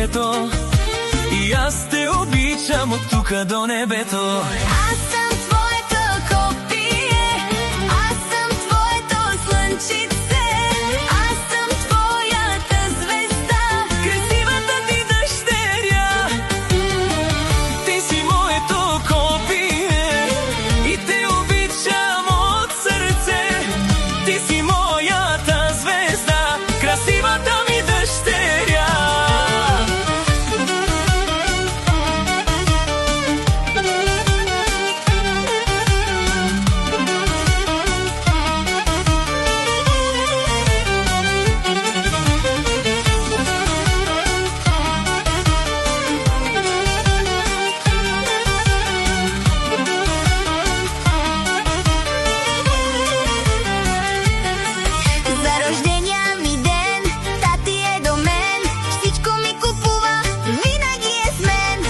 сърцето и аз те обичам от тука до небето. Аз съм твоето копие, аз съм твоето слънчице, аз съм твоята звезда, красивата ти дъщеря. Ти си моето копие и те обичам от сърце. Ти си моята звезда, красивата ми дъщеря.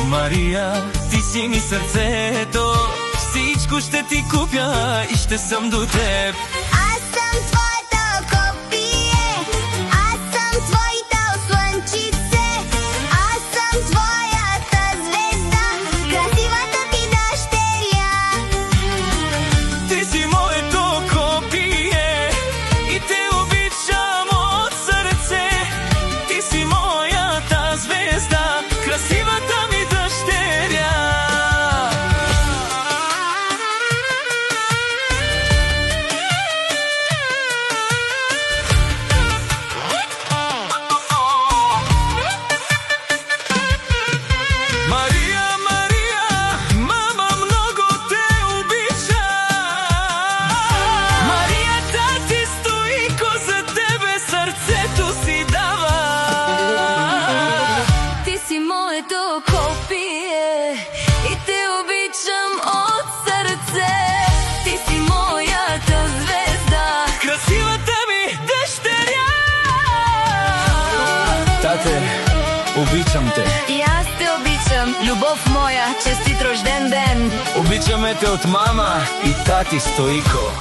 Мария, ти си ми сърцето, всичко ще ти купя и ще съм до теб. Аз съм твоето копие, аз съм твоето слънчице, аз съм твоята звезда, красивата ти дъщеря. Ти си моето копие и те обичам от сърце. Ти си моята звезда, красивата ми дъщеря. Мария, Мария, мама много те обича. Мария, тати Стоико за тебе сърцето си дава. Ти си моето копие и те обичам от сърце. Ти си моята звезда, Красивата ми дъщеря. Тате, обичам те. и аз те обичам, любов моя, честит рожден ден. Обичаме те от мама и тати Стоико.